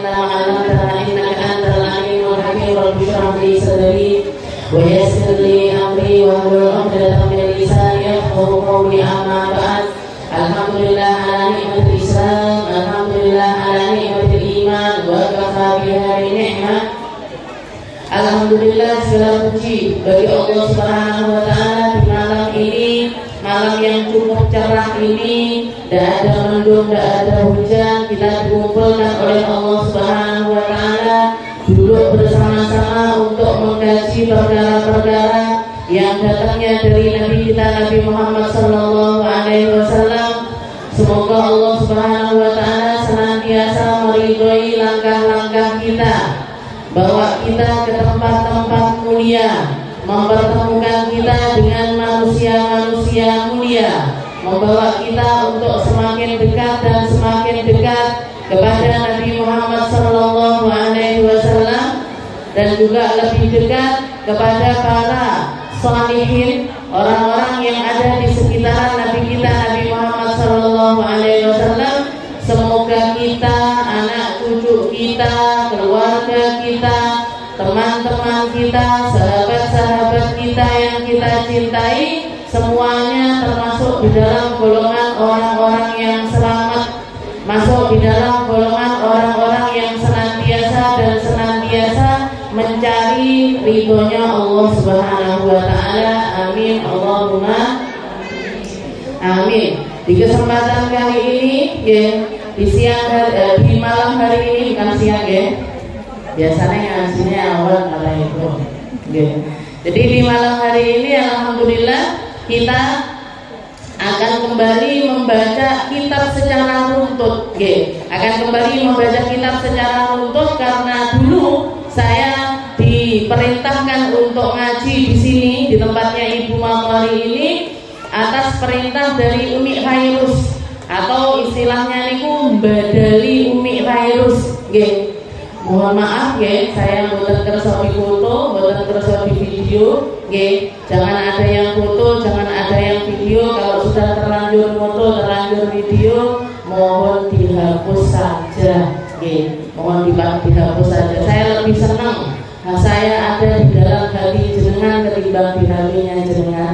إنك أنت العليم الحكيم رب اشرح لي صدري ويسر لي أمري واحلل عقدة من لساني يفقهوا قولي أما بعد Alhamdulillah ala nikmatil Islam, alhamdulillah ala nikmatil iman, wa kafa bihari ni'mah. Alhamdulillah segala puji bagi Allah Subhanahu wa taala di malam ini, malam yang cukup cerah ini, tidak ada mendung, tidak ada hujan, kita dikumpulkan oleh Allah Subhanahu wa taala duduk bersama-sama untuk mengkaji perkara-perkara yang datangnya dari Nabi kita Nabi Muhammad sallallahu alaihi wasallam. Semoga Allah Subhanahu wa taala senantiasa meridhoi langkah-langkah kita, bawa kita ke tempat-tempat mulia, mempertemukan kita dengan manusia-manusia mulia, membawa kita untuk semakin dekat dan semakin dekat kepada Nabi Muhammad sallallahu alaihi wasallam, dan juga lebih dekat kepada para salihin, orang-orang yang ada di sekitaran Nabi kita Nabi Muhammad sallallahu alaihi wasallam. Semoga kita, anak cucu kita, keluarga kita, teman-teman kita, sahabat-sahabat kita yang kita cintai, semuanya termasuk di dalam golongan orang-orang yang selamat, masuk di dalam golongan orang-orang yang senantiasa mencari ridhonya Allah Subhanahu wa taala. Amin Allahumma amin. Di kesempatan kali ini di di malam hari ini, bukan siang biasanya ngajinya awal kala itu Jadi di malam hari ini alhamdulillah kita akan kembali membaca kitab secara runtut. Akan kembali membaca kitab secara runtut karena dulu saya diperintahkan untuk ngaji di sini di tempatnya Ibu Mawari ini atas perintah dari Umi Khairus, atau istilahnya niku badali Umi Khairus. Mohon maaf saya mboten kersa di foto, mboten kersa di video. Jangan ada yang foto, jangan ada yang video. Kalau sudah terlanjur foto, terlanjur video, mohon dihapus saja. Mohon dihapus saja. Saya lebih senang saya ada di dalam hati jenengan ketimbang di hatinya jenengan.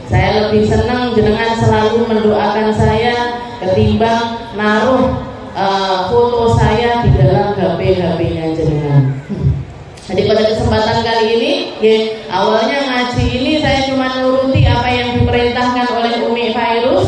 Saya lebih senang jenengan selalu mendoakan saya ketimbang naruh foto saya di dalam HP-nya jenengan. Jadi pada kesempatan kali ini, awalnya ngaji ini saya cuma nuruti apa yang diperintahkan oleh Umi Khairus.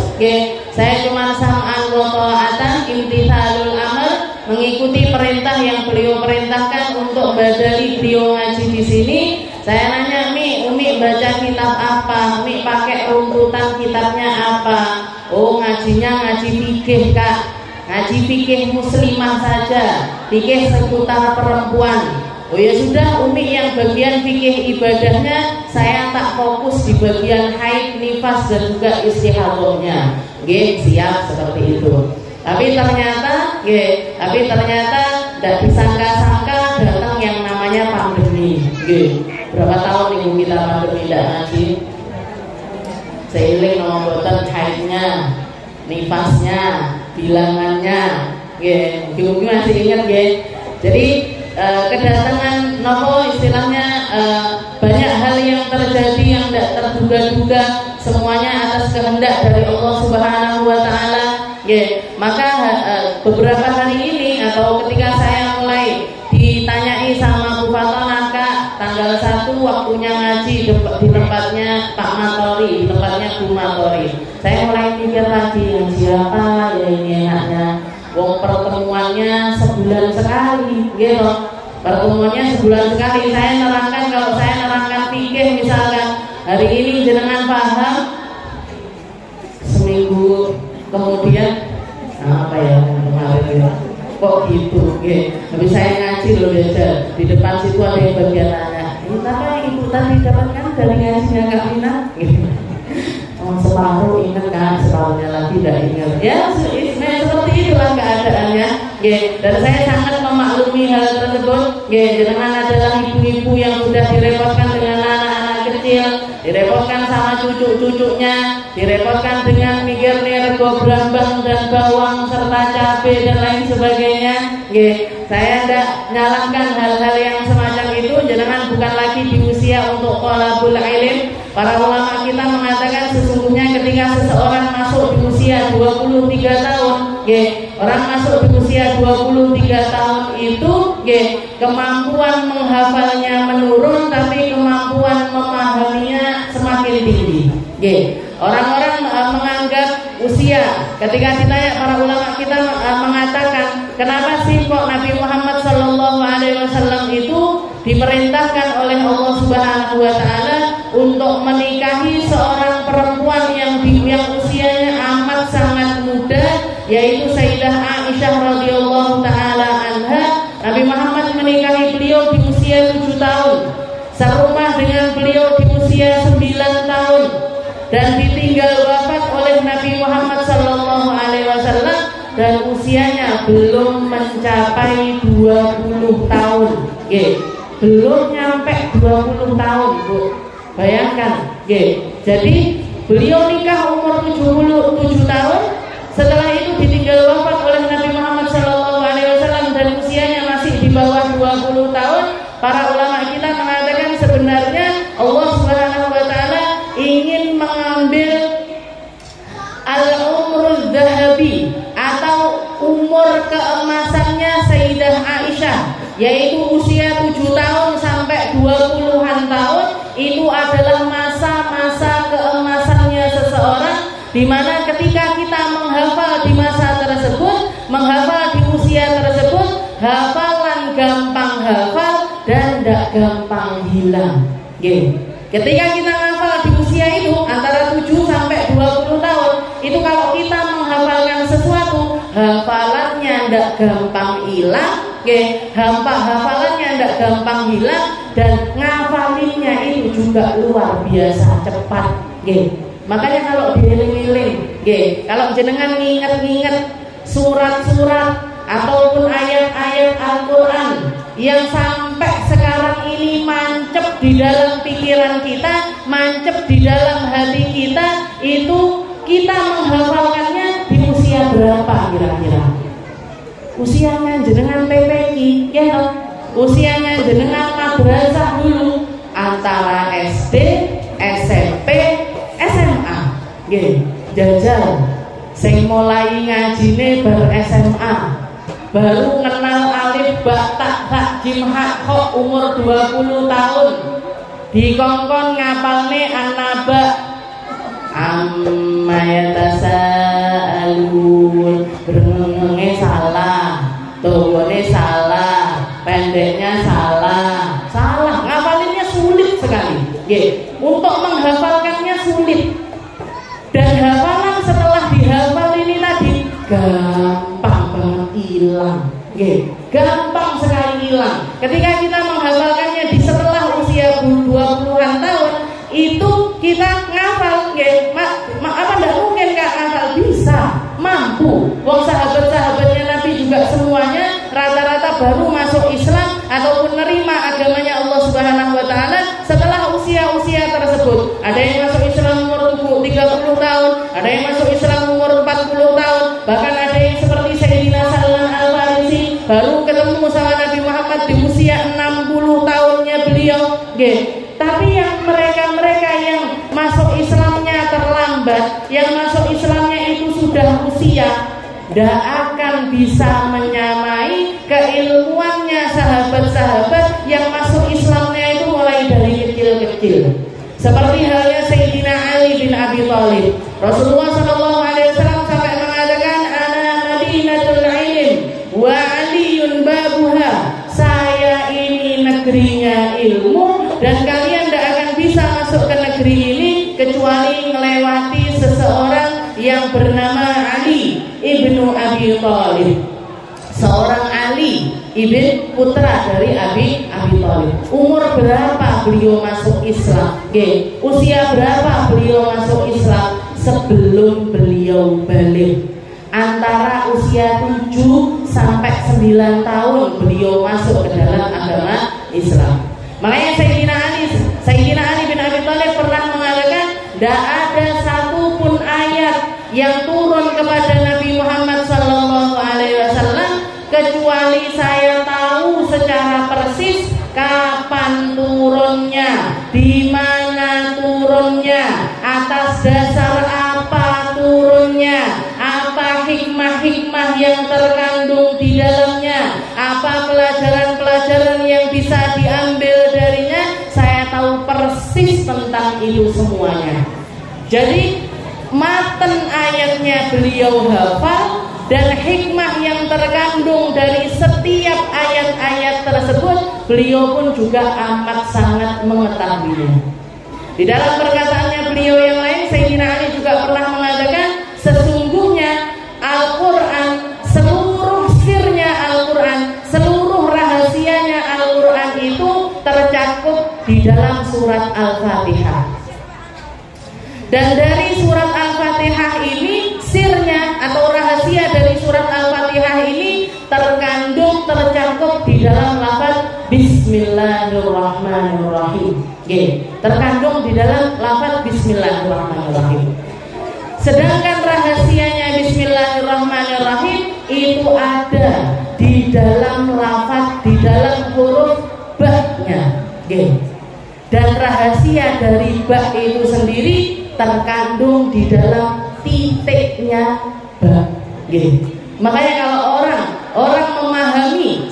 Saya cuma sam'an wa ta'atan, imtithalul amal, mengikuti perintah yang beliau perintahkan untuk badali beliau ngaji di sini. Saya nanya, Umi baca kitab apa? Umi pakai runtutan kitabnya apa? Oh, ngajinya ngaji fikih, Kak. Ngaji fikih muslimah saja, fikih seputar perempuan. Oh ya sudah, Umi yang bagian fikih ibadahnya saya tak fokus di bagian haid, nifas dan juga istihadahnya. Siap seperti itu. Tapi ternyata tidak disangka-sangka datang yang namanya pandemi. Berapa tahun nih kita pandemi tidak ngaji? Seiling nombotan haidnya, nifasnya, bilangannya. Ibu masih ingat Jadi kedatangan nopo istilahnya banyak hal yang terjadi yang tidak terduga-duga, semuanya atas kehendak dari Allah Subhanahu wa taala. Maka beberapa hari ini atau ketika saya mulai ditanyai sama Bu Fatona, Kak, tanggal 1 waktunya ngaji di tempatnya Pak Matori, di tempatnya Bu Matori. Saya mulai mikir lagi, yang siapa ya ini enaknya. Wong pertemuannya sebulan sekali, pertemuannya sebulan sekali. Saya nerangkan, kalau saya nerangkan fikih misalkan hari ini jenengan paham, seminggu kemudian apa ya kemarin kok gitu. Tapi saya ngaji loh di depan situ ada yang bagian nanya, ini apa ibu tadi dapatkan dari ngajinya Kak Mina? Separuh ingat kan, separuhnya lagi tidak ingat. Seperti itulah keadaannya. Dan saya sangat memaklumi hal tersebut. Jenengan adalah ibu-ibu yang sudah direpotkan dengan anak-anak kecil, direpotkan sama cucu-cucunya, direpotkan dengan mikir rego brambang dan bawang serta cabai dan lain sebagainya. Saya tidak nyalahkan hal-hal yang semacam itu. Jenengan bukan lagi di usia untuk thalabul ilm. Para ulama kita mengatakan sesungguhnya ketika seseorang masuk di usia 23 tahun, orang masuk di usia 23 tahun itu, kemampuan menghafalnya menurun, tapi kemampuan memahaminya semakin tinggi. Orang-orang menganggap usia, ketika ditanya para ulama kita mengatakan, kenapa sih kok Nabi Muhammad SAW itu diperintahkan oleh Allah Subhanahu Wa Taala untuk menikahi seorang perempuan yang usianya amat sangat muda, yaitu Sayyidah Aisyah radhiyallahu taala anha. Nabi Muhammad menikahi beliau di usia 7 tahun, serumah dengan beliau di usia 9 tahun, dan ditinggal wafat oleh Nabi Muhammad SAW dan usianya belum mencapai 20 tahun. Belum nyampe 20 tahun, Bu. Bayangkan, jadi beliau nikah umur 77 tahun, setelah itu ditinggal wafat oleh Nabi Muhammad SAW dan usianya masih di bawah 20 tahun. Para ulama kita mengatakan sebenarnya Allah Subhanahu Wa Taala ingin mengambil al-umrul zahabi atau umur keemasannya Sayyidah Aisyah, yaitu usia 7 tahun sampai 20-an tahun. Itu adalah masa-masa keemasannya seseorang, di mana ketika kita menghafal di masa tersebut, menghafal di usia tersebut, hafalan gampang hafal dan tidak gampang hilang. Ketika kita menghafal di usia itu antara 7 sampai 20 tahun, itu kalau kita menghafalkan sesuatu, hafalannya tidak gampang hilang, hafalannya tidak gampang hilang, dan ngafalinnya itu juga luar biasa cepat. Makanya kalau dieling-eling, kalau jenengan nginget-nginget surat-surat ataupun ayat-ayat Al-Quran yang sampai sekarang ini mancep di dalam pikiran kita, mancep di dalam hati kita, itu kita menghafalkannya di usia berapa kira-kira? Usianya jenengan PPK, usianya jenengan madrasah dulu, antara SD, SMP, SMA. Jajal sing mulai ngajine bar SMA, baru kenal alif ba ta tha jim ha kha umur 20 tahun, dikongkon ngapalne an-naba amma yatasaalun, berengenge salah, tuwane salah, pendeknya salah, ngapalinnya sulit sekali. Untuk menghafalkannya sulit, dan hafalan setelah dihafal ini tadi gampang banget hilang. Gampang sekali hilang. Ketika kita menghafalkannya di setelah usia 20-an tahun, itu kita ngafal, apa enggak mungkin Kak ngafal? Bisa, mampu. Wong sahabat-sahabatnya Nabi juga semuanya rata-rata baru masuk Islam ataupun menerima agamanya Allah Subhanahu Wa Taala setelah usia-usia tersebut. Ada yang masuk Islam umur 30 tahun, ada yang masuk Islam umur 40 tahun, bahkan ada yang seperti Sayyidina Salman Al-Farisi baru ketemu sama Nabi Muhammad di usia 60 tahunnya beliau. Tapi yang mereka yang masuk Islamnya terlambat, yang masuk Islamnya itu sudah usia, tidak akan bisa menyamai keilmuannya sahabat-sahabat yang masuk Islamnya itu mulai dari kecil-kecil. Seperti halnya Sayyidina Ali bin Abi Thalib. Rasulullah SAW sampai mengatakan, ana madinatul ilm wa aliyun babuha. Saya ini negerinya ilmu, dan kalian tidak akan bisa masuk ke negeri ini kecuali melewati seseorang yang bernama Ali ibnu Abi Thalib. Seorang Ali ibn putra dari Abi Thalib. Umur berapa beliau masuk Islam? Usia berapa beliau masuk Islam? Sebelum beliau balik. Antara usia 7 sampai 9 tahun beliau masuk ke dalam agama Islam. Makanya Sayyidina Ali bin Abi Thalib pernah mengatakan, tidak ada satupun ayat yang turun kepada Nabi Muhammad SAW kecuali saya secara persis kapan turunnya, di mana turunnya, atas dasar apa turunnya, apa hikmah-hikmah yang terkandung di dalamnya, apa pelajaran-pelajaran yang bisa diambil darinya. Saya tahu persis tentang itu semuanya. Jadi matan ayatnya beliau hafal, dan hikmah yang terkandung dari setiap ayat-ayat tersebut beliau pun juga amat sangat mengetahuinya. Di dalam perkataannya beliau yang lain, Sayyidina Ali juga pernah mengatakan, sesungguhnya Al-Quran, seluruh sirnya Al-Quran, seluruh rahasianya Al-Quran itu tercakup di dalam surat Al-Fatihah. Dan dari surat Al-Fatihah ini, sirnya atau rahasia dari surat Al-Fatihah ini terkandung, tercakup di dalam lafaz Bismillahirrahmanirrahim. Terkandung di dalam lafaz Bismillahirrahmanirrahim. Sedangkan rahasianya Bismillahirrahmanirrahim itu ada di dalam lafaz, di dalam huruf ba-nya. Dan rahasia dari ba itu sendiri terkandung di dalam titiknya ba. Makanya kalau orang memahami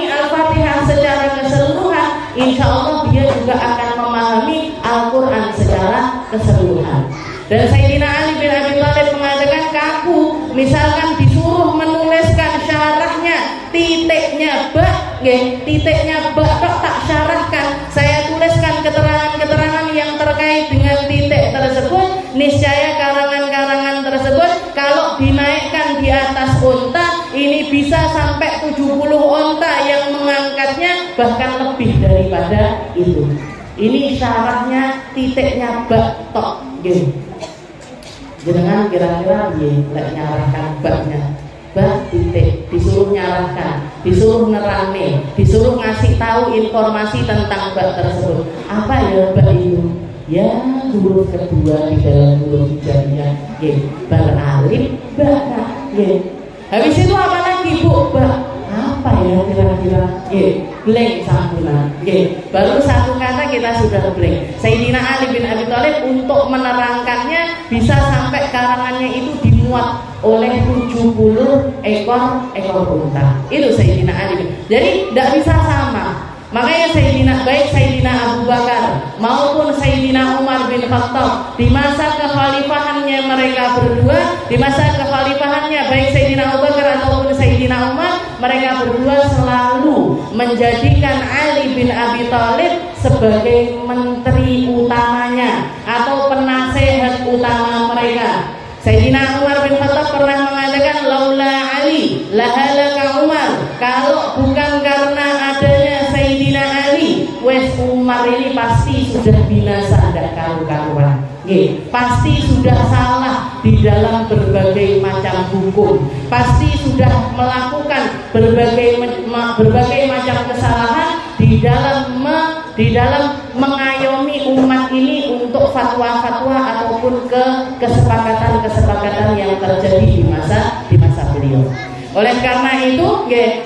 Al-Fatihah secara keseluruhan, insya Allah dia juga akan memahami Al-Quran secara keseluruhan. Dan Sayyidina Ali bin Abi Thalib mengatakan, kaku misalkan disuruh menuliskan syarahnya, titiknya ba, tak syarahkan, saya tuliskan keterangan-keterangan yang terkait dengan titik tersebut, niscaya karangan-karangan tersebut kalau dinaikkan di atas unta, ini bisa sampai 70 unta yang mengangkatnya, bahkan lebih daripada itu. Ini syarahnya titiknya ba tok. Jangan kira-kira nyarahkan baknya, bah titik, disuruh nyarahkan, disuruh nerangin, disuruh ngasih tahu informasi tentang bak tersebut. Apa ya bak itu? Ya huruf kedua di dalam huruf hijaiyah, beralif bak. Habis itu apa lagi bu? Bak apa ya kira-kira? Blank sambungan. Baru satu kata kita sudah blank. Sayyidina Ali bin Abi Thalib untuk menerangkannya bisa sampai karangannya itu dimuat oleh 70 ekor unta. Itu Sayyidina Ali. Jadi tidak bisa sama. Makanya baik Sayyidina Abu Bakar maupun Sayyidina Umar bin Khattab, di masa kekhalifahannya mereka berdua, di masa kekhalifahannya baik Sayyidina Abu Bakar ataupun Sayyidina Umar, mereka berdua selalu menjadikan Ali bin Abi Thalib sebagai menteri utamanya atau penasehat utama mereka. Sayyidina Umar bin Khattab pernah mengatakan, laula Ali lahalaka Umar, kalau bukan karena adanya Sayyidina Ali, wes Umar ini pasti sudah binasa, tidak karu-karuan. Pasti sudah salah di dalam berbagai macam hukum, pasti sudah melakukan berbagai macam kesalahan di dalam mengayomi umat ini untuk fatwa-fatwa ataupun kesepakatan yang terjadi di masa beliau. Oleh karena itu,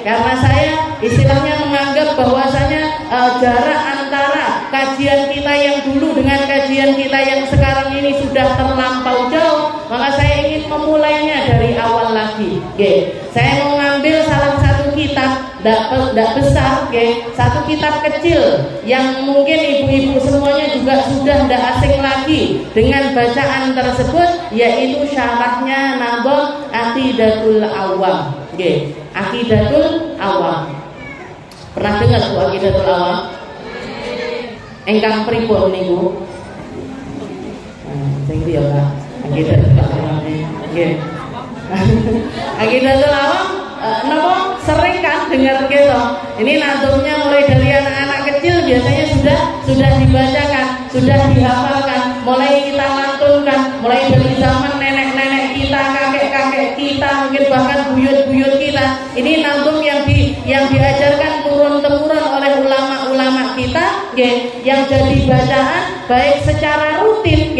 karena saya istilahnya menganggap bahwasanya jarak antara kajian kita yang dulu dengan kajian kita yang sekarang ini sudah terlampau jauh, maka saya ingin memulainya dari awal lagi. Saya mau ngambil salah satu kitab, tidak besar, satu kitab kecil yang mungkin ibu-ibu semuanya juga sudah tidak asing lagi dengan bacaan tersebut, yaitu syarahnya Nadham Aqidatul Awam. Aqidatul Awam. Pernah dengar Bu Aqidatul Awam? Engkang pripun niku? Sing ndi ya, Pak? Aqidatul Awam. Aqidatul Awam napa sering kan dengar gitu. Ini nadumnya mulai dari anak-anak kecil biasanya sudah dibacakan, sudah dihafalkan, mulai kita lantunkan, mulai dari zaman nenek-nenek kita, kakek-kakek kita, mungkin bahkan buyut-buyut kita. Ini nadum yang diajarkan turun-temurun oleh ulama-ulama kita, yang jadi bacaan baik secara rutin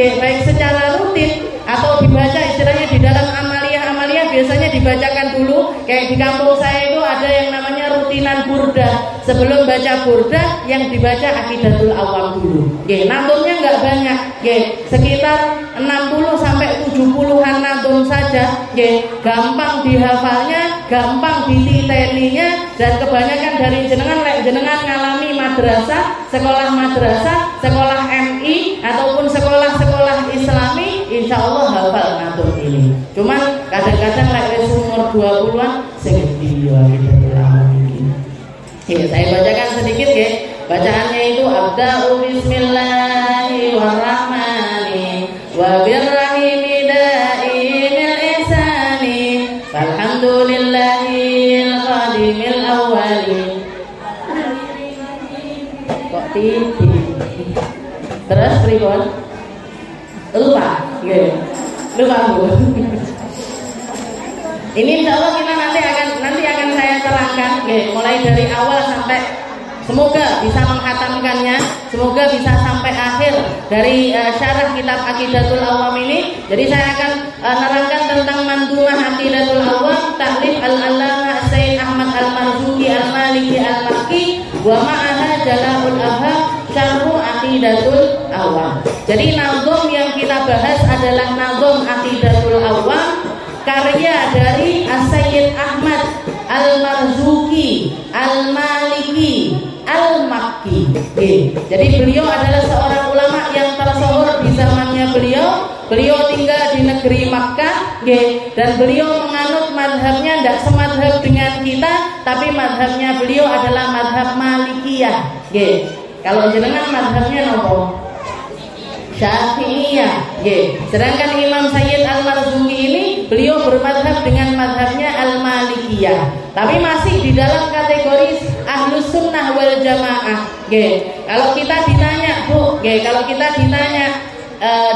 atau dibaca istilahnya di dalam amaliyah biasanya dibacakan dulu. Kayak di kampung saya itu ada yang namanya rutin rutinan burdah. Sebelum baca burdah yang dibaca Aqidatul Awam dulu. Nggih, nazomnya enggak banyak. Nggih, sekitar 60 sampai 70-an nazom saja. Nggih, gampang dihafalnya, gampang dititeninya, dan kebanyakan dari jenengan ngalami madrasah, sekolah MI ataupun sekolah-sekolah Islami, insya Allah hafal nazom ini. Cuman kadang-kadang lek umur 20-an segede ya Aqidatul Awam ini. Ya, saya bacakan sedikit ya. Bacaannya itu abda'u bismillahirrahmanirrahim wa birrahimi da'imil ihsani walhamdulillahil qadimil awwali. Kok tipi? Terus pripun? Lupa, nggih. Lupa Bu. Ini insya Allah kita nanti akan saya terangkan, mulai dari awal sampai semoga bisa menghatamkannya, semoga bisa sampai akhir dari syarah kitab Aqidatul Awam ini. Jadi saya akan nerangkan tentang mandumah Aqidatul Awam ta'lif al-Allamah Sayyid Ahmad Al-Marzuki Al-Maliki Al-Makki wa ma'aha Jala'ul Afham Syarhu Aqidatul Awam. Jadi nazom yang kita bahas adalah nazom Aqidatul Awam, karya dari Sayyid Ahmad Al-Marzuki Al-Maliki Al-Makki. Jadi beliau adalah seorang ulama yang tersohor di zamannya beliau. Beliau tinggal di negeri Makkah, dan beliau menganut madhabnya tidak semadhab dengan kita, tapi madhabnya beliau adalah madhab Malikiyah. Kalau jenengan madhabnya nopo? Syafi'iyah. Sedangkan Imam Sayyid Al-Marzuki ini beliau bermadhab dengan madhabnya Al-Malikiyah, tapi masih di dalam kategori Ahlus Sunnah wal Jamaah. Kalau kita ditanya Bu, kalau kita ditanya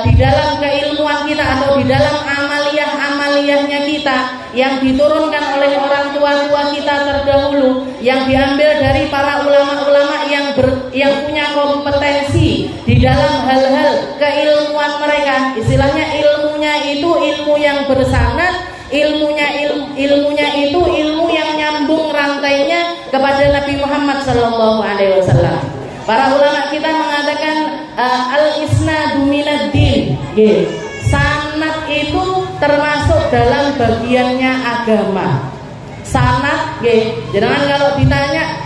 di dalam keilmuan kita atau di dalam amaliyahnya kita yang diturunkan oleh orang tua kita terdahulu, yang diambil dari para ulama-ulama yang punya kompetensi di dalam hal-hal keilmuan mereka, istilahnya ilmunya itu ilmu yang bersanad, ilmunya itu ilmu yang nyambung rantainya kepada Nabi Muhammad SAW. Para ulama kita mengatakan al-isnadu minad-din. Sanad itu termasuk dalam bagiannya agama. Sanad, jangan kalau ditanya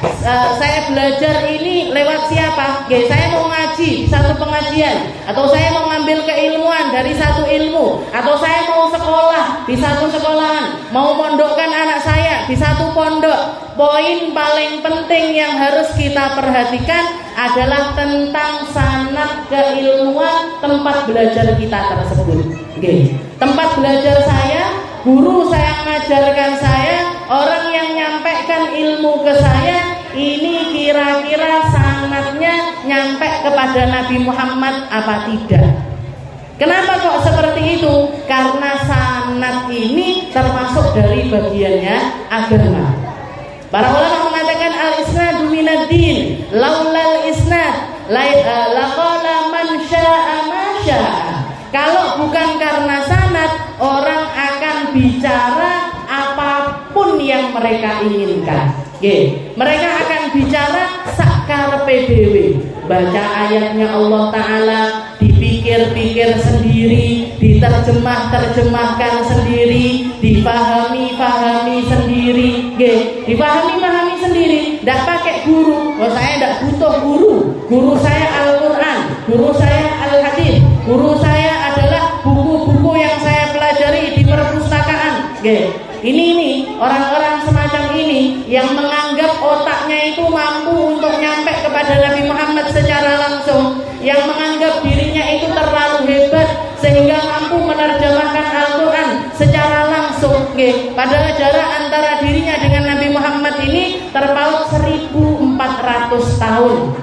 saya belajar ini lewat siapa? Saya mau ngaji satu pengajian, atau saya mau ngambil keilmuan dari satu ilmu, atau saya mau sekolah di satu sekolahan, mau pondokkan anak saya di satu pondok. Poin paling penting yang harus kita perhatikan adalah tentang sanad keilmuan tempat belajar kita tersebut. Tempat belajar saya, guru saya mengajarkan saya, orang yang nyampaikan ilmu ke saya, ini kira-kira sanadnya nyampe kepada Nabi Muhammad apa tidak? Kenapa kok seperti itu? Karena sanad ini termasuk dari bagiannya agama. Para ulama mengatakan al-isnadu minad-din, laulal isnad laqala man syaa ma syaa. Kalau bukan karena sanad, orang akan bicara apapun yang mereka inginkan. Mereka akan bicara sakarepe dhewe. Baca ayatnya Allah Ta'ala, dipikir-pikir sendiri, diterjemahkan sendiri, dipahami sendiri, dipahami sendiri. Tidak pakai guru. Saya tidak butuh guru. Guru saya Al-Quran, guru saya Al-Hadis, guru saya adalah buku-buku yang saya pelajari di perpustakaan. Ini orang-orang semacam ini yang menganggap otaknya itu mampu untuk nyampe kepada Nabi Muhammad secara langsung, yang menganggap dirinya itu terlalu hebat sehingga mampu menerjemahkan Al-Quran secara langsung. Padahal jarak antara dirinya dengan Nabi Muhammad ini terpaut 1400 tahun.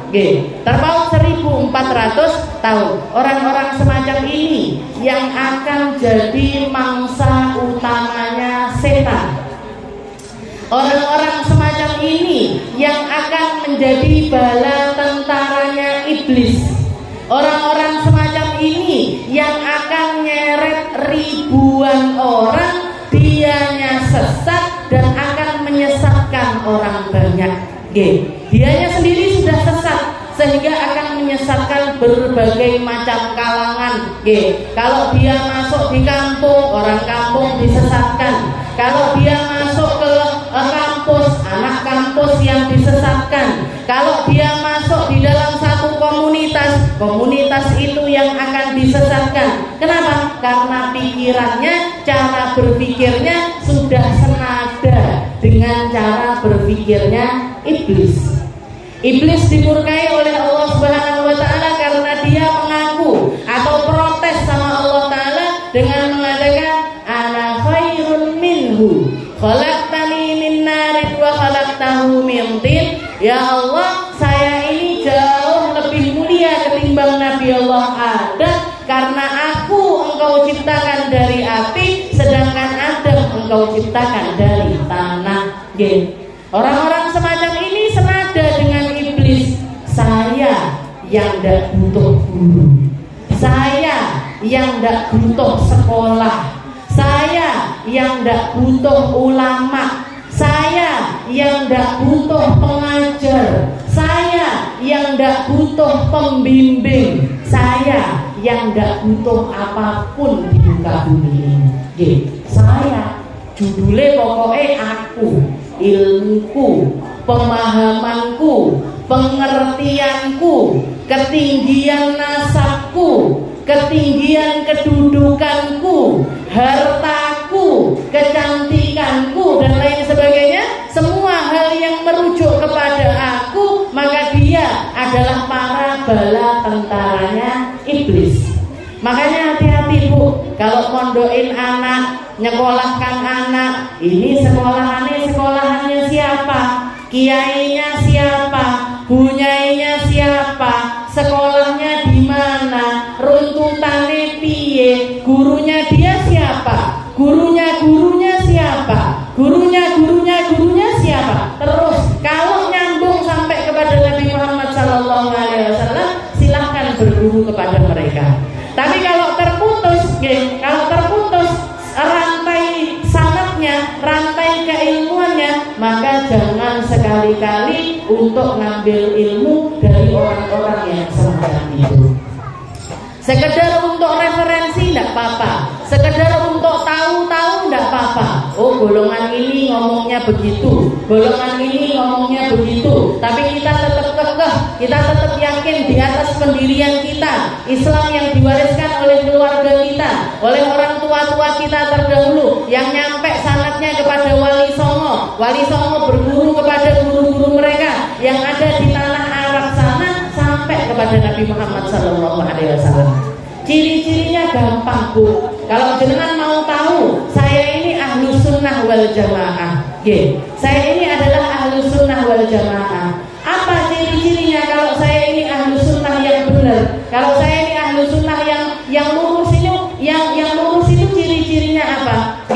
Terpaut 1400 tahun. Orang-orang semacam ini yang akan jadi mangsa utamanya setan. Orang-orang semacam ini yang akan menjadi bala tentaranya iblis. Orang-orang semacam ini yang akan nyeret ribuan orang, dianya sesat dan akan menyesatkan orang banyak. banyak. Dianya sendiri sudah sesat sehingga akan menyesatkan berbagai macam kalangan. Kalau dia masuk di kampung, orang kampung disesatkan. Kalau dia masuk ke kampus, anak kampus yang disesatkan. Kalau dia masuk di dalam satu komunitas itu yang akan disesatkan. Kenapa? Karena pikirannya, cara berpikirnya sudah senada dengan cara berpikirnya iblis. Iblis dimurkai oleh Allah Subhanahu wa taala karena dia mengaku atau protes sama Allah taala dengan mengatakan ana khairun minhu khalaqtani min narin wa khalaqtahu min tin. Ya Allah, saya ini jauh lebih mulia ketimbang Nabi Allah Adam karena aku engkau ciptakan dari api sedangkan Adam engkau ciptakan dari tanah. Orang-orang semacam ini senada dengan iblis. Saya yang tidak butuh guru, saya yang tidak butuh sekolah, saya yang tidak butuh ulama, saya yang tidak butuh pengajar, saya yang tidak butuh pembimbing, saya yang tidak butuh apapun di muka bumi ini. Saya judulnya pokoknya aku, ilmuku, pemahamanku, pengertianku, ketinggian nasabku, ketinggian kedudukanku, hartaku, kecantikanku, dan lain sebagainya. Semua hal yang merujuk kepada aku, maka dia adalah para bala tentaranya iblis. Makanya hati-hati Bu, kalau mondokin anak, nyekolahkan anak, ini sekolahannya siapa? Kiainya siapa? Bunyainya siapa? Sekolahnya di mana? Runtutannya piye? Gurunya dia siapa? Gurunya siapa? Gurunya siapa? Terus kalau nyambung sampai kepada Nabi Muhammad SAW, silahkan berguru kepada mereka. Tapi kalau terputus rantai sanadnya, rantai keilmuannya, maka jangan sekali-kali untuk ngambil ilmu dari orang-orang yang semacam itu. Sekedar untuk referensi tidak apa-apa, sekedar untuk tahu-tahu tidak apa-apa. Oh, golongan ini ngomongnya begitu, golongan ini ngomongnya begitu, tapi kita tetap kekeh, kita tetap yakin di atas pendirian kita, Islam yang diwariskan oleh keluarga kita, oleh orang tua-tua kita terdahulu, yang nyampe sanadnya kepada Wali Songo. Wali Songo berguru kepada guru-guru mereka yang ada di tanah Arab sana sampai kepada Nabi Muhammad SAW. Ciri-cirinya gampang Bu. Kalau jenengan mau tahu, saya ini ahlus sunnah wal jamaah. Saya ini adalah ahlus sunnah wal jamaah. Apa ciri-cirinya kalau saya ini ahlus sunnah yang benar? Kalau saya ini ahlus sunnah yang lurus ini, yang lurus itu ciri-cirinya apa?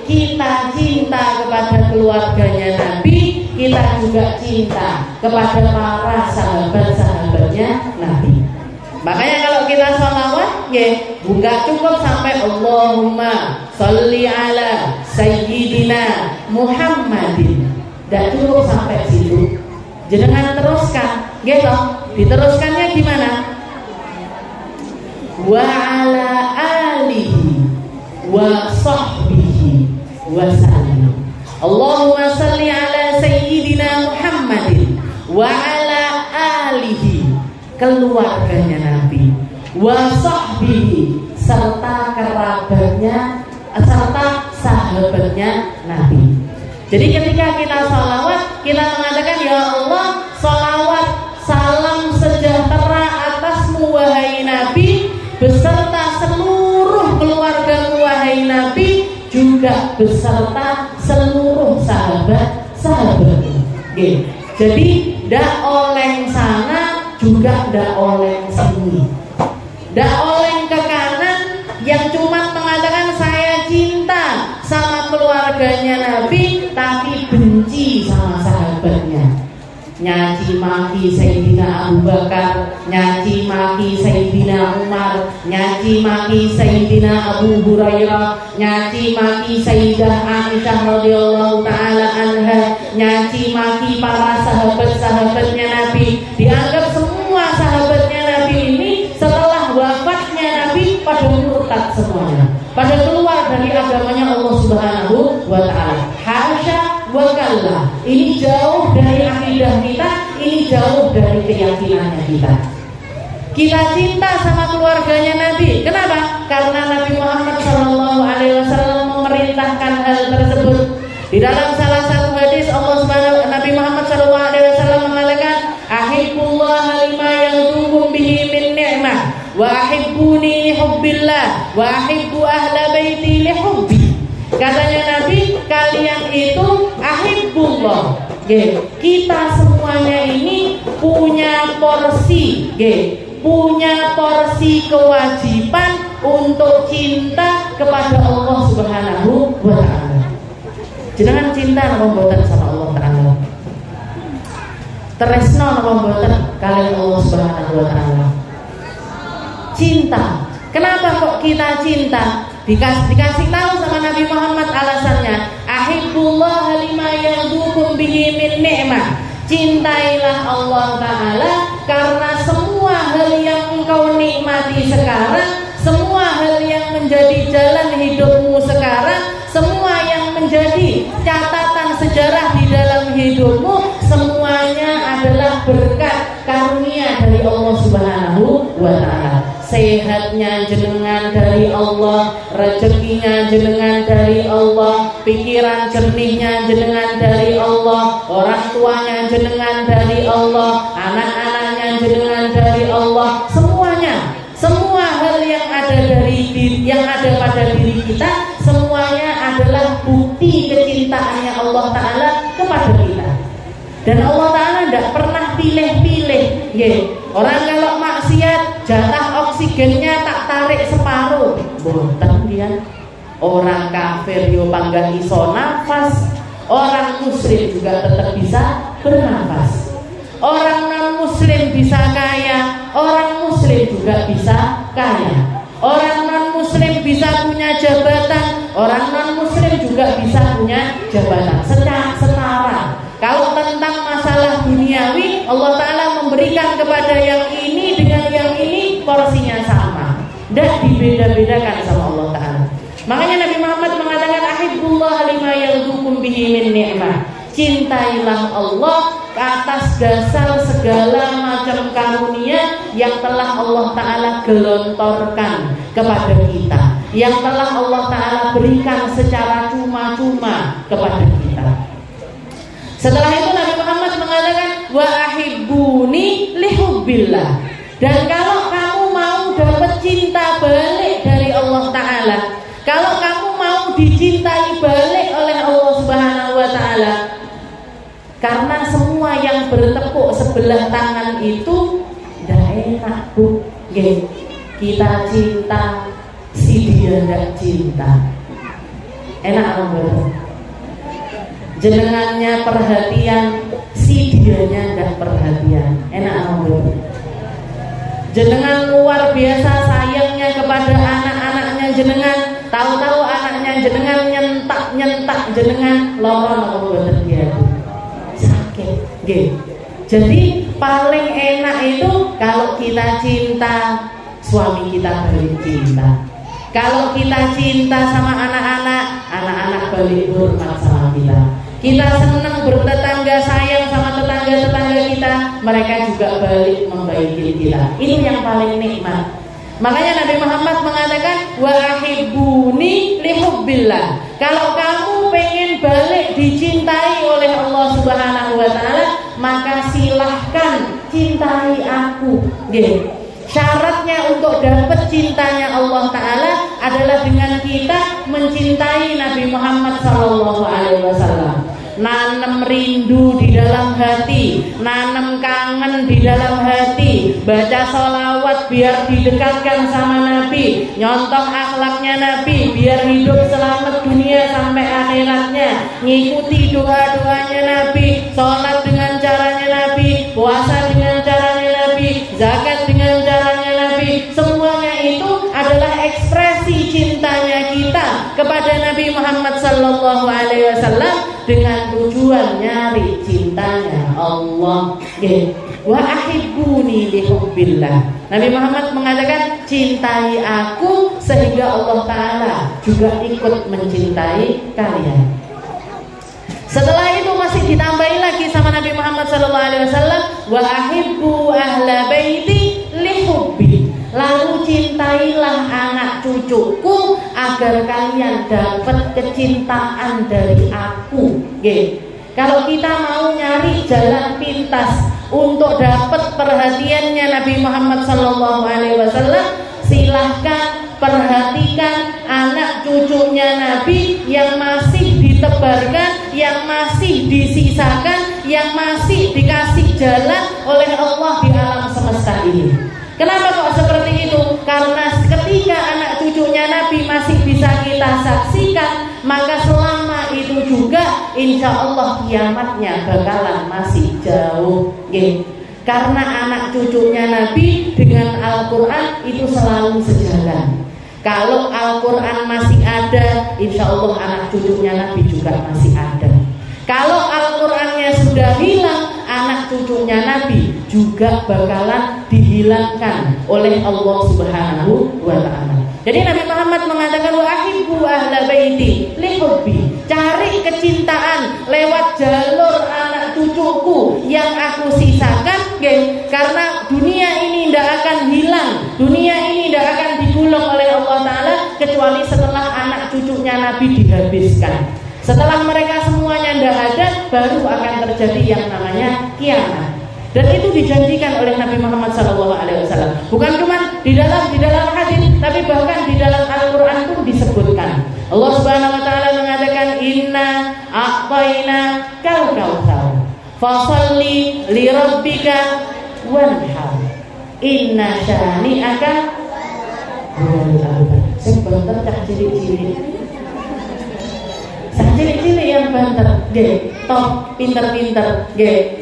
Kita cinta kepada keluarganya Nabi, kita juga cinta kepada para sahabat-sahabatnya Nabi. Makanya kalau kita sholawat, bukan cukup sampai Allahumma sholli ala sayyidina Muhammadin. Tidak cukup sampai situ. Jangan teruskan, gitu. Diteruskannya gimana? Wa ala alihi wa sahbihi wa sallam. Allahumma sholli ala sayyidina Muhammadin wa ala alihi, keluarganya Nabi, wa sahbihi, serta kerabatnya, serta sahabatnya Nabi. Jadi ketika kita sholawat, kita mengatakan ya Allah, sholawat salam sejahtera atasmu wahai Nabi, beserta seluruh keluarga wahai Nabi, juga beserta seluruh sahabat-sahabatmu. Jadi tidak oleng sana, juga tidak oleng sini, tidak oleng ke kanan yang cuma mengatakan saya cinta sama keluarganya Nabi tapi benci sama sahabatnya. nyaci maki Sayyidina Abu Bakar, nyaci maki Sayyidina Umar, nyaci maki Sayyidina Abu Hurairah, nyaci maki Sayyidah Aisyah radhiyallahu taala anha, nyaci maki para sahabat-sahabatnya Nabi. Dianggap semua sahabatnya Nabi ini setelah wafatnya Nabi pada murtad semuanya, pada keluar dari agamanya Allah Subhanahu wa taala. Hasya wa kalla. Ini jauh dari akidah kita, ini jauh dari keyakinannya kita. Kita cinta sama keluarganya Nabi. Kenapa? Karena Nabi Muhammad SAW memerintahkan hal tersebut. Di dalam salah satu hadis Nabi Muhammad SAW mengatakan, "Ahibbullah lima yaghdukum bihi min ni'mah, wa ahibbuni li hubbillah, wa ahibbu ahla baiti li hubbi." Katanya Nabi, kalian itu ahibbullah. Kita semuanya ini punya porsi, punya porsi kewajiban untuk cinta kepada Allah Subhanahu wa taala. Jenengan cinta napa mboten sama Allah taala? Tresno napa mboten kalian Allah Subhanahu wa taala? Cinta. Kenapa kok kita cinta? Dikasih tahu sama Nabi Muhammad alasannya. Ahibbullah lima yaghdukum bihi min ni'mah. Cintailah Allah Ta'ala karena semua hal yang engkau nikmati sekarang, semua hal yang menjadi jalan hidupmu sekarang, semua yang menjadi catatan sejarah di dalam hidupmu, semuanya adalah berkat karunia dari Allah Subhanahu wa taala. Sehatnya jenengan dari Allah, rezekinya jenengan dari Allah, pikiran jernihnya jenengan dari Allah, orang tuanya jenengan dari Allah, anak-anaknya jenengan dari Allah, semuanya, semua hal yang ada pada diri kita, semuanya adalah bukti kecintaannya Allah Ta'ala kepada kita. Dan Allah Ta'ala tidak pernah pilih-pilih. Orang kalau maksiat, jatah oksigennya tak tarik separuh, boten dia. Orang kafir yo panggah iso nafas, orang muslim juga tetap bisa bernafas. Orang non muslim bisa kaya, orang muslim juga bisa kaya. Orang non muslim bisa punya jabatan, orang non muslim juga bisa punya jabatan secara setara. Kalau tentang masalah duniawi, Allah Ta'ala memberikan kepada yang ini dengan yang ini porsinya sama, tidak dibeda-bedakan sama Allah Ta'ala. Makanya Nabi Muhammad mengatakan, ahibbullah lima yaghdukum bihi min ni'mah. Cintailah Allah atas dasar segala macam karunia yang telah Allah Ta'ala gelontorkan kepada kita, yang telah Allah Ta'ala berikan secara cuma-cuma kepada kita. Setelah itu Nabi Muhammad mengatakan, wa ahibbuni li hubbillah. Dan kalau kamu mau dapat cinta balik dari Allah Ta'ala, kalau kamu mau dicintai balik oleh Allah Subhanahu wa Ta'ala, karena semua yang bertepuk sebelah tangan itu tidak enak, Bu. Kita cinta, si dia tidak cinta. Enak apa enggak? Jenengannya perhatian, si dianya tidak perhatian. Enak apa enggak? Jenengan luar biasa sayangnya kepada anak-anaknya jenengan, tahu-tahu anaknya jenengan nyentak jenengan, lara apa mboten dia itu? Sakit. Jadi paling enak itu kalau kita cinta, suami kita balik cinta. Kalau kita cinta sama anak-anak balik hormat sama kita. Kita senang bertetangga, sayang sama tetangga-tetangga kita, mereka juga balik membaiki kita. Ini yang paling nikmat. Makanya Nabi Muhammad mengatakan, wa ahibbuni li hubbillah. Kalau kamu pengen balik dicintai oleh Allah Subhanahu wa Ta'ala, maka silahkan cintai aku. Syaratnya untuk dapat cintanya Allah Ta'ala adalah dengan kita mencintai Nabi Muhammad SAW. Nanam rindu di dalam hati, nanam kangen di dalam hati, baca sholawat biar didekatkan sama Nabi, nyontoh akhlaknya Nabi biar hidup selamat dunia sampai akhiratnya, ngikuti doa-doanya Nabi, sholat dengan caranya Nabi, Sallallahu Alaihi Wasallam dengan tujuan nyari cintanya Allah. Wa ahibbuni lihubbillah. Nabi Muhammad mengatakan cintai aku sehingga Allah Ta'ala juga ikut mencintai kalian. Setelah itu masih ditambahi lagi sama Nabi Muhammad SAW, wa ahibbu ahla baiti lihubbi. Lalu cintailah anak cucuku agar kalian dapat kecintaan dari aku. Kalau kita mau nyari jalan pintas untuk dapat perhatiannya Nabi Muhammad SAW, silahkan perhatikan anak cucunya Nabi yang masih ditebarkan, yang masih disisakan, yang masih dikasih jalan oleh Allah di alam semesta ini. Kenapa kok seperti itu? Karena ketika anak cucunya Nabi masih bisa kita saksikan, maka selama itu juga insya Allah kiamatnya bakalan masih jauh. Karena anak cucunya Nabi dengan Al-Quran itu selalu sejalan. Kalau Al-Quran masih ada, insya Allah anak cucunya Nabi juga masih ada. Kalau Al-Qurannya sudah hilang, anak cucunya Nabi juga bakalan dihilangkan oleh Allah Subhanahu wa Ta'ala. Jadi Nabi Muhammad mengatakan wa ahibbu ahla baiti lihubbi. Cari kecintaan lewat jalur anak cucuku yang aku sisakan, karena dunia ini tidak akan hilang, dunia ini tidak akan digulung oleh Allah Ta'ala kecuali setelah anak cucunya Nabi dihabiskan. Setelah mereka semuanya tidak ada, baru akan terjadi yang namanya kiamat. Dan itu dijanjikan oleh Nabi Muhammad SAW. Bukan cuma di dalam hadis, tapi bahkan di dalam Al-Quran pun disebutkan. Allah Subhanahu Wa Taala mengatakan, Inna a'tayna kal kautsar, fasalli li rabbika wanhar, inna syani'aka huwal abtar. Sing banter cak cilik-cilik. Cilik-cilik yang banter, top pinter-pinter,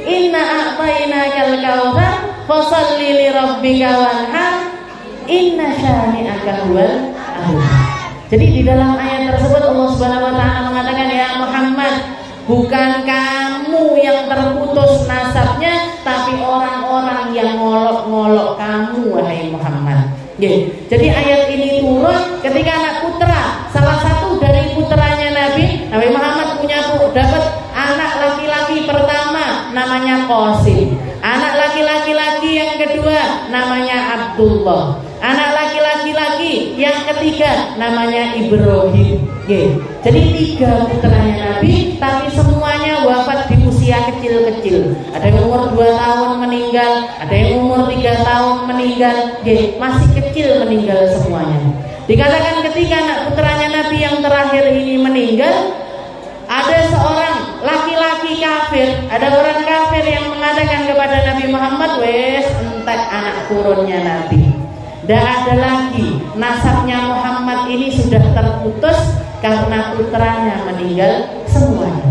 inna a'tayna kal kautsar fasalli li rabbika wanhar inna syani'aka huwal abtar. Jadi di dalam ayat tersebut Allah Subhanahu wa Ta'ala mengatakan, ya Muhammad, bukan kamu yang terputus nasabnya, tapi orang-orang yang ngolok-ngolok kamu, wahai Muhammad. Jadi ayat ini turun ketika anak putra, salah satu dari putranya Nabi Muhammad dapat anak laki-laki pertama namanya Qasim, anak laki-laki yang kedua namanya Abdullah, anak laki-laki yang ketiga namanya Ibrahim. Jadi 3 putranya Nabi, tapi semuanya wafat di usia kecil-kecil. Ada yang umur 2 tahun meninggal, ada yang umur 3 tahun meninggal, masih kecil meninggal semuanya. Dikatakan ketika anak putranya Nabi yang terakhir ini meninggal, ada seorang laki-laki kafir, ada orang kafir yang mengatakan kepada Nabi Muhammad, wes entek anak turunnya Nabi, tidak ada lagi, nasabnya Muhammad ini sudah terputus karena putranya meninggal semuanya.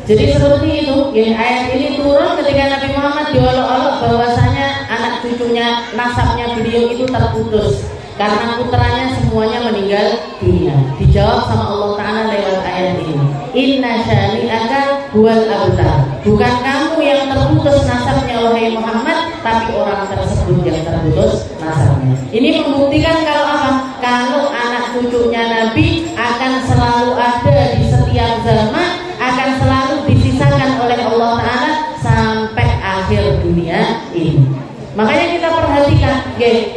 Jadi seperti itu, ayat ini turun ketika Nabi Muhammad diolok-olok bahwasanya anak cucunya, nasabnya beliau itu terputus karena putranya semuanya meninggal dunia. Dijawab sama Allah Ta'ala lewat ayat ini, inna syani'aka huwal abtar. Bukan kamu yang terputus nasabnya wahai Muhammad, tapi orang tersebut yang terputus nasabnya. Ini membuktikan kalau apa? Kalau anak cucunya Nabi akan selalu ada di setiap zaman, akan selalu disisakan oleh Allah Ta'ala sampai akhir dunia ini. Makanya kita perhatikan,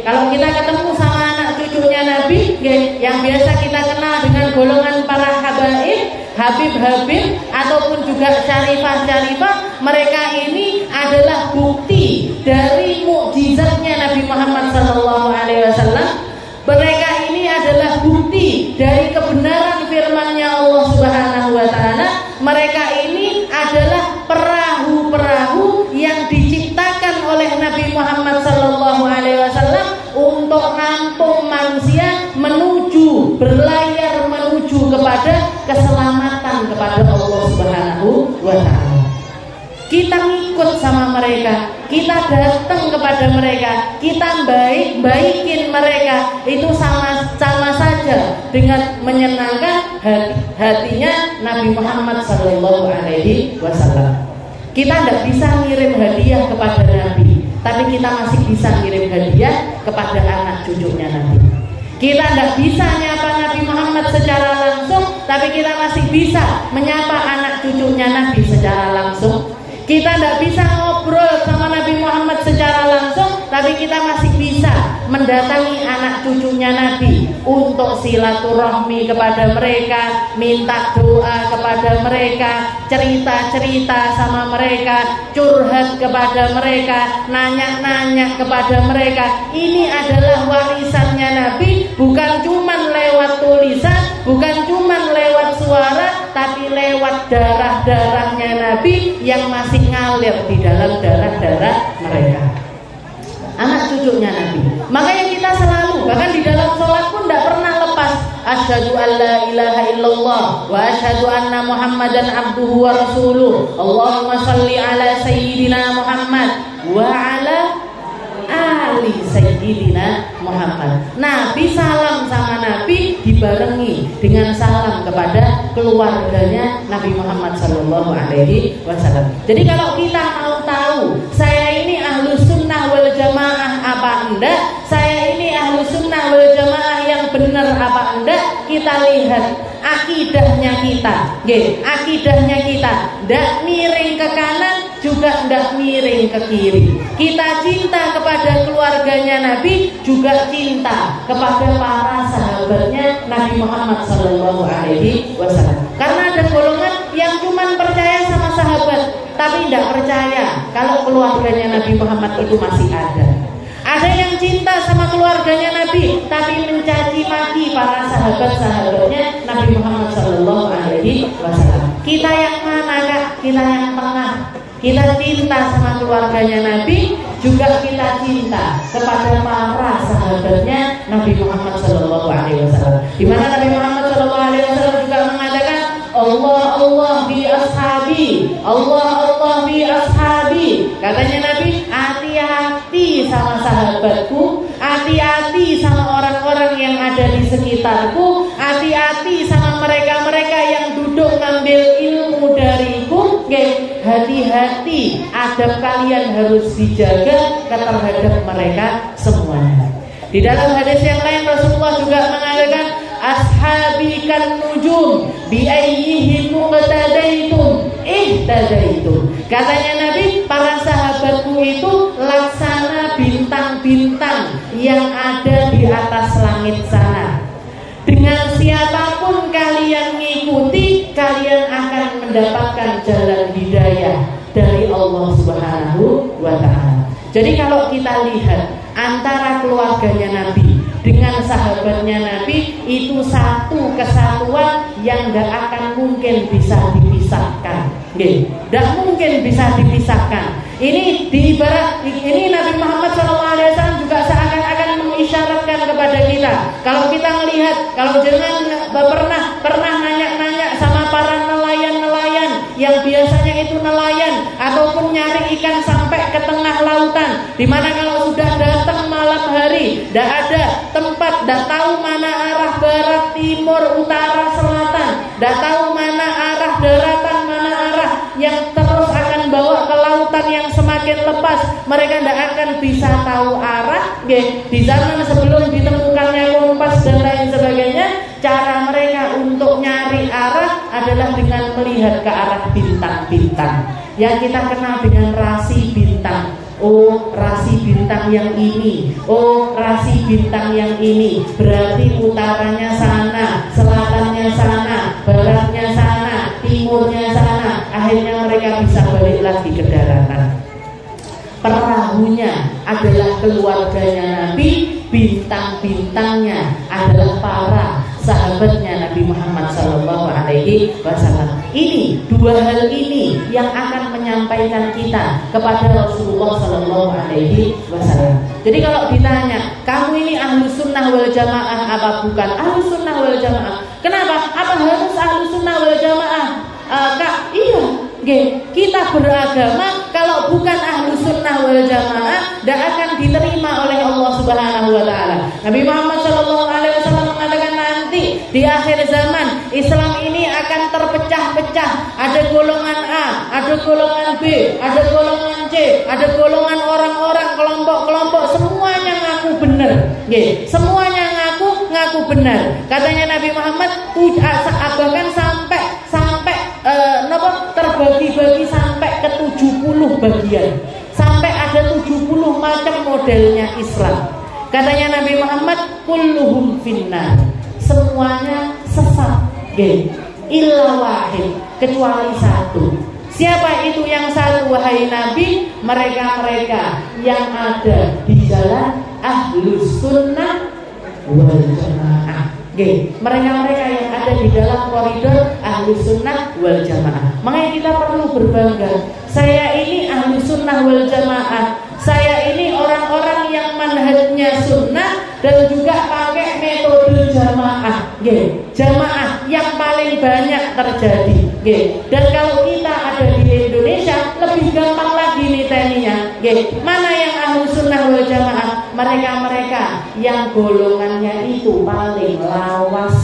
kalau kita ketemu sama anak cucunya Nabi, yang biasa kita kenal dengan golongan para habaib, habib-habib, ataupun juga syarifah-syarifah, mereka ini adalah bukti dari mukjizatnya Nabi Muhammad SAW. Mereka ini adalah bukti dari kebenaran firman-Nya Allah Subhanahu wa Ta'ala. Mereka ini adalah perahu-perahu yang diciptakan oleh Nabi Muhammad SAW untuk nampung manusia menuju berlayar menuju kepada keselamatan kepada Allah Subhanahu wa Ta'ala. Kita ngikut sama mereka, kita datang kepada mereka, kita baikin mereka, itu sama saja dengan menyenangkan hatinya Nabi Muhammad SAW. Kita tidak bisa ngirim hadiah kepada Nabi, tapi kita masih bisa ngirim hadiah kepada anak cucunya Nabi. Kita tidak bisa menyapa Nabi Muhammad secara langsung, tapi kita masih bisa menyapa anak cucunya Nabi secara langsung. Kita tidak bisa ngobrol sama Nabi Muhammad secara langsung, tapi kita masih bisa mendatangi anak cucunya Nabi untuk silaturahmi kepada mereka, minta doa kepada mereka, cerita-cerita sama mereka, curhat kepada mereka, nanya-nanya kepada mereka. Ini adalah warisannya Nabi, bukan cuma lewat tulisan, bukan cuma lewat suara, tapi lewat darah-darahnya Nabi yang masih ngalir di dalam darah-darah mereka, anak cucunya Nabi. Makanya kita selalu, bahkan di dalam sholat pun tidak pernah lepas asyhadu an la ilaha illallah wa asyhadu anna muhammadan abduhu wa rasuluh. Allahumma shalli ala sayyidina Muhammad wa ala ali sayyidina Muhammad. Nabi salam sama Nabi dibarengi dengan salam kepada keluarganya Nabi Muhammad SAW. Jadi kalau kita mau tahu saya ini ahlus sunnah wal jamaah apa enggak, saya ini ahlus sunnah wal jamaah yang benar apa enggak, kita lihat akidahnya kita. Akidahnya kita tidak miring ke kanan, juga tidak miring ke kiri. Kita cinta kepada keluarganya Nabi, juga cinta kepada para sahabatnya Nabi Muhammad SAW. Karena ada golongan yang cuma percaya sama sahabat, tapi tidak percaya kalau keluarganya Nabi Muhammad itu masih ada. Ada yang cinta sama keluarganya Nabi, tapi mencaci maki para sahabat-sahabatnya Nabi Muhammad SAW. Kita yang mana kak? Kita yang tengah. Kita cinta sama keluarganya Nabi, juga kita cinta kepada para sahabatnya Nabi Muhammad SAW. Di mana Nabi Muhammad SAW juga mengatakan Allah fi ashabi, Allah fi ashabi. Katanya Nabi, hati-hati sama sahabatku, hati-hati sama orang-orang yang ada di sekitarku, hati-hati sama mereka-mereka yang duduk ngambil ilmu dariku. Hati-hati, adab kalian harus dijaga terhadap mereka semuanya. Di dalam hadis yang lain Rasulullah juga mengatakan ashabi kan nujum bi ayyihim muqtadaitum ihtadaitum. Katanya Nabi, para sahabatku itu laksana bintang-bintang yang ada di atas langit sana. Dengan siapapun kalian mengikuti, kalian akan mendapatkan jalan hidayah dari Allah Subhanahu wa Ta'ala. Jadi kalau kita lihat antara keluarganya Nabi dengan sahabatnya Nabi, itu satu kesatuan yang tidak akan mungkin bisa dipisahkan. Tidak mungkin bisa dipisahkan. Ini diibarat, ini Nabi Muhammad SAW juga seakan-akan mengisyaratkan kepada kita. Kalau kita melihat, kalau jangan pernah nanya-nanya sama para nelayan-nelayan yang biasanya itu nelayan ataupun nyari ikan sampai ke tengah lautan, dimana kalau sudah datang malam hari, tidak ada tempat, tidak tahu mana arah barat, timur, utara, selatan, tidak tahu mana arah daratan, mana arah yang terus akan bawa ke lautan yang semakin lepas. Mereka tidak akan bisa tahu arah. Di zaman sebelum ditemukannya kompas dan lain sebagainya, cara mereka untuk nyari arah adalah dengan melihat ke arah bintang-bintang yang kita kenal dengan rasi bintang. Oh, rasi bintang yang ini, oh, rasi bintang yang ini, berarti utaranya sana, selatannya sana, baratnya sana, timurnya sana. Akhirnya mereka bisa balik lagi ke daratan. Perahunya adalah keluarganya Nabi, bintang-bintangnya adalah para sahabatnya Nabi Muhammad SAW. Ini dua hal ini yang akan menyampaikan kita kepada Rasulullah SAW. Jadi kalau ditanya, kamu ini ahlus sunnah wal jamaah apa bukan? Ahlus sunnah wal jamaah. Kenapa? Apa harus ahlus sunnah wal jamaah? Kak, iya. Kita beragama, kalau kalau bukan ahlu sunnah wal jamaah, tidak akan diterima oleh Allah Subhanahu wa Ta'ala. Nabi Muhammad SAW mengatakan nanti di akhir zaman Islam ini akan terpecah-pecah. Ada golongan A, ada golongan B, ada golongan C, ada golongan orang-orang, kelompok-kelompok, semuanya ngaku benar. Semuanya ngaku benar. Katanya Nabi Muhammad bahkan sampai terbagi-bagi sampai ke 70 bagian. Sampai ada 70 macam modelnya Islam. Katanya Nabi Muhammad, kulluhum finnar. Semuanya sesat. Illa wahid, kecuali satu. Siapa itu yang satu wahai Nabi? Mereka-mereka yang ada di jalan ahlus sunnah wal jamaah. Mereka-mereka yang ada di dalam koridor ahlus sunnah wal jamaah. Makanya kita perlu berbangga. Saya ini ahlus sunnah wal jamaah. Saya ini orang-orang yang manhajnya sunnah dan juga pakai metode jamaah. Jamaah yang paling banyak terjadi. Dan kalau kita ada di Indonesia lebih gampang lagi nih tekninya. Mana yang ahlus sunnah wal jamaah? Mereka-mereka yang golongannya itu paling lawas.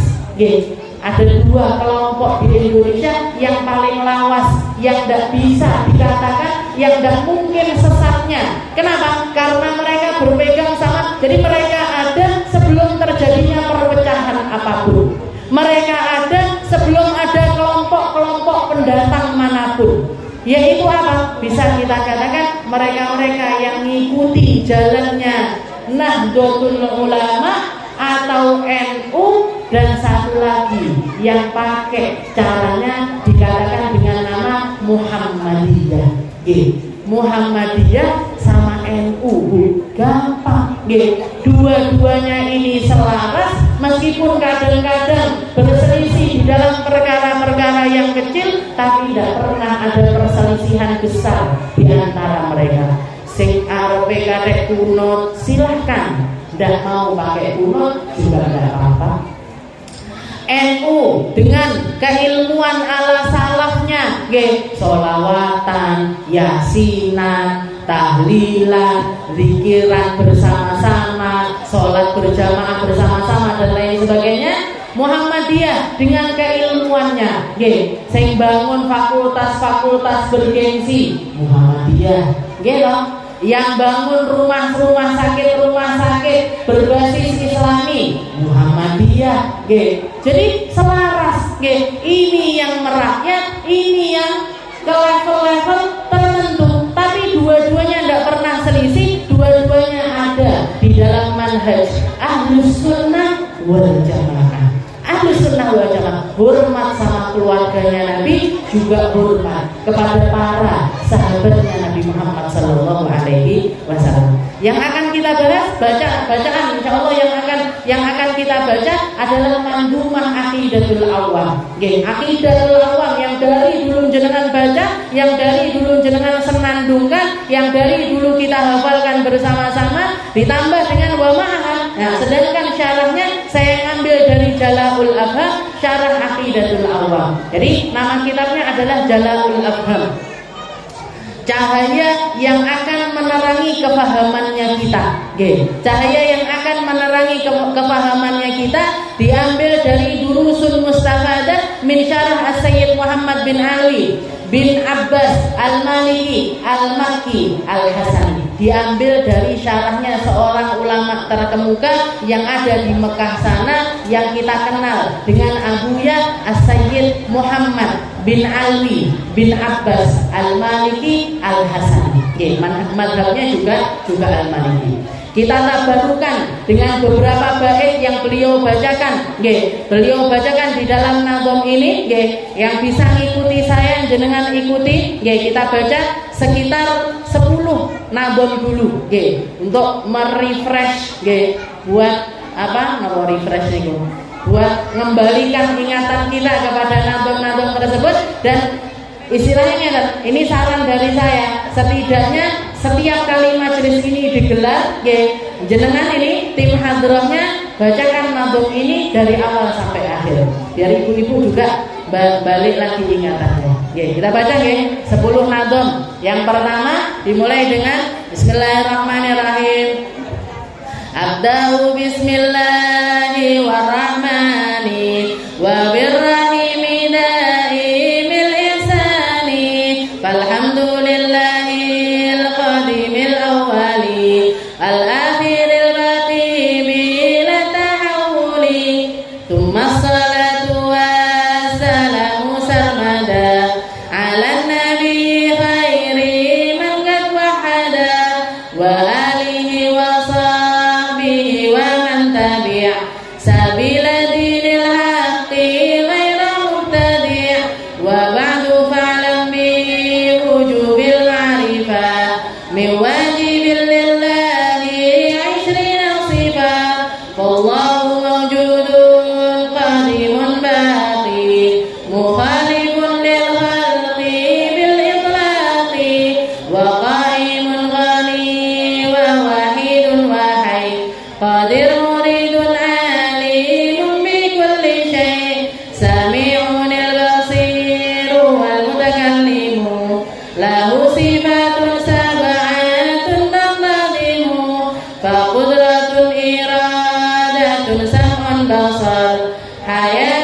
Ada dua kelompok di Indonesia yang paling lawas, yang tidak bisa dikatakan, yang tidak mungkin sesatnya. Kenapa? Karena mereka berpegang sama. Jadi mereka ada sebelum terjadinya perpecahan apapun. Mereka ada sebelum ada kelompok-kelompok pendatang manapun. Yaitu apa? Bisa kita katakan mereka-mereka yang mengikuti jalannya Nahdlatul Ulama atau NU, dan satu lagi yang pakai caranya dikatakan dengan nama Muhammadiyah. Muhammadiyah sama NU gampang. Dua-duanya ini selaras, meskipun kadang-kadang berselisih di dalam perkara-perkara yang kecil, tapi tidak pernah ada perselisihan besar di antara mereka. Sing arepe karek kunut silahkan, tidak mau pakai kunut juga tidak apa-apa. NU dengan keilmuan ala salafnya, sholawatan, yasinan, tahlilan, zikiran bersama-sama, sholat berjamaah bersama-sama dan lain sebagainya. Muhammadiyah dengan keilmuannya, sing bangun fakultas-fakultas bergengsi, Muhammadiyah, yang bangun rumah sakit berbasis Islami, Muhammadiyah. Jadi selaras. Ini yang merakyat, ini yang ke level-level tertentu, tapi dua-duanya tidak pernah selisih, dua-duanya ada di dalam manhaj ahlus sunnah wal jamaah. Ahlus sunnah wal jamaah hormat sama keluarganya Nabi, juga hormat kepada para sahabatnya Nabi Muhammad Sallallahu Alaihi Wasallam. Yang akan kita bahas, bacaan insya Allah yang akan kita baca adalah Mandumah Aqidatul Awam. Aqidatul Awam yang dari dulu jenengan baca, yang dari dulu jenengan senandungkan, yang dari dulu kita hafalkan bersama-sama, ditambah dengan wa ma'aha. Nah, sedangkan syarahnya saya ngambil dari Jala'ul Afham, syarah Aqidatul Awam. Jadi nama kitabnya adalah Jala'ul Afham. Cahaya yang akan menerangi kefahamannya kita. Cahaya yang akan menerangi kefahamannya kita diambil dari Durusun Mustafadah min Syarah As-Sayyid Muhammad bin Ali bin Abbas Al-Maliki Al-Makki Al-Hasani. Diambil dari syarahnya seorang ulama terkemuka yang ada di Mekah sana, yang kita kenal dengan Abuya As-Sayyid Muhammad bin Ali bin Abbas Al-Maliki Al-Hasani. Madhabnya juga Al-Maliki. Kita tabarukan dengan beberapa bait yang beliau bacakan. Beliau bacakan di dalam nazam ini. Yang bisa ikuti saya, jenengan ikuti. Kita baca sekitar 10 nazam dulu. Untuk merefresh. Buat apa? Refresh itu. Buat mengembalikan ingatan kita kepada nazam-nazam tersebut. Dan istilahnya ini saran dari saya, setidaknya setiap kali majelis ini digelar, jenengan ini tim hadrohnya bacakan nazam ini dari awal sampai akhir, biar ibu-ibu juga balik lagi ingatannya. Oke, kita baca ya 10 nadom. Yang pertama dimulai dengan Bismillahirrahmanirrahim. Abda'u bismillahi warrahmani wa birrahimi daimil ihsani falhamdulillahil qadimil awwali al-akhiril baqi bila tahawuli thumma salatu wassalamu sarmada ala nabi khairi man qad wahada wa alihi wa sahbihi wa man tabi' sabila dinil haqqi ghaira mubtadi' wa ba'du fa'lam bi wujubil ma'rifah min wajibil lillahi 'ishrina sifat wallahu mawjudun qadimun baqi mukhalifun lil khalqi bil itlaqi wa qaimun ghani wa wahidun wahid qadir muridun alimun bi kulli syai' sami'un al-basiru wal mutakallimu lahu sifatun sab'atun taqdimu fa qudratun iradatun sam'un basar hayat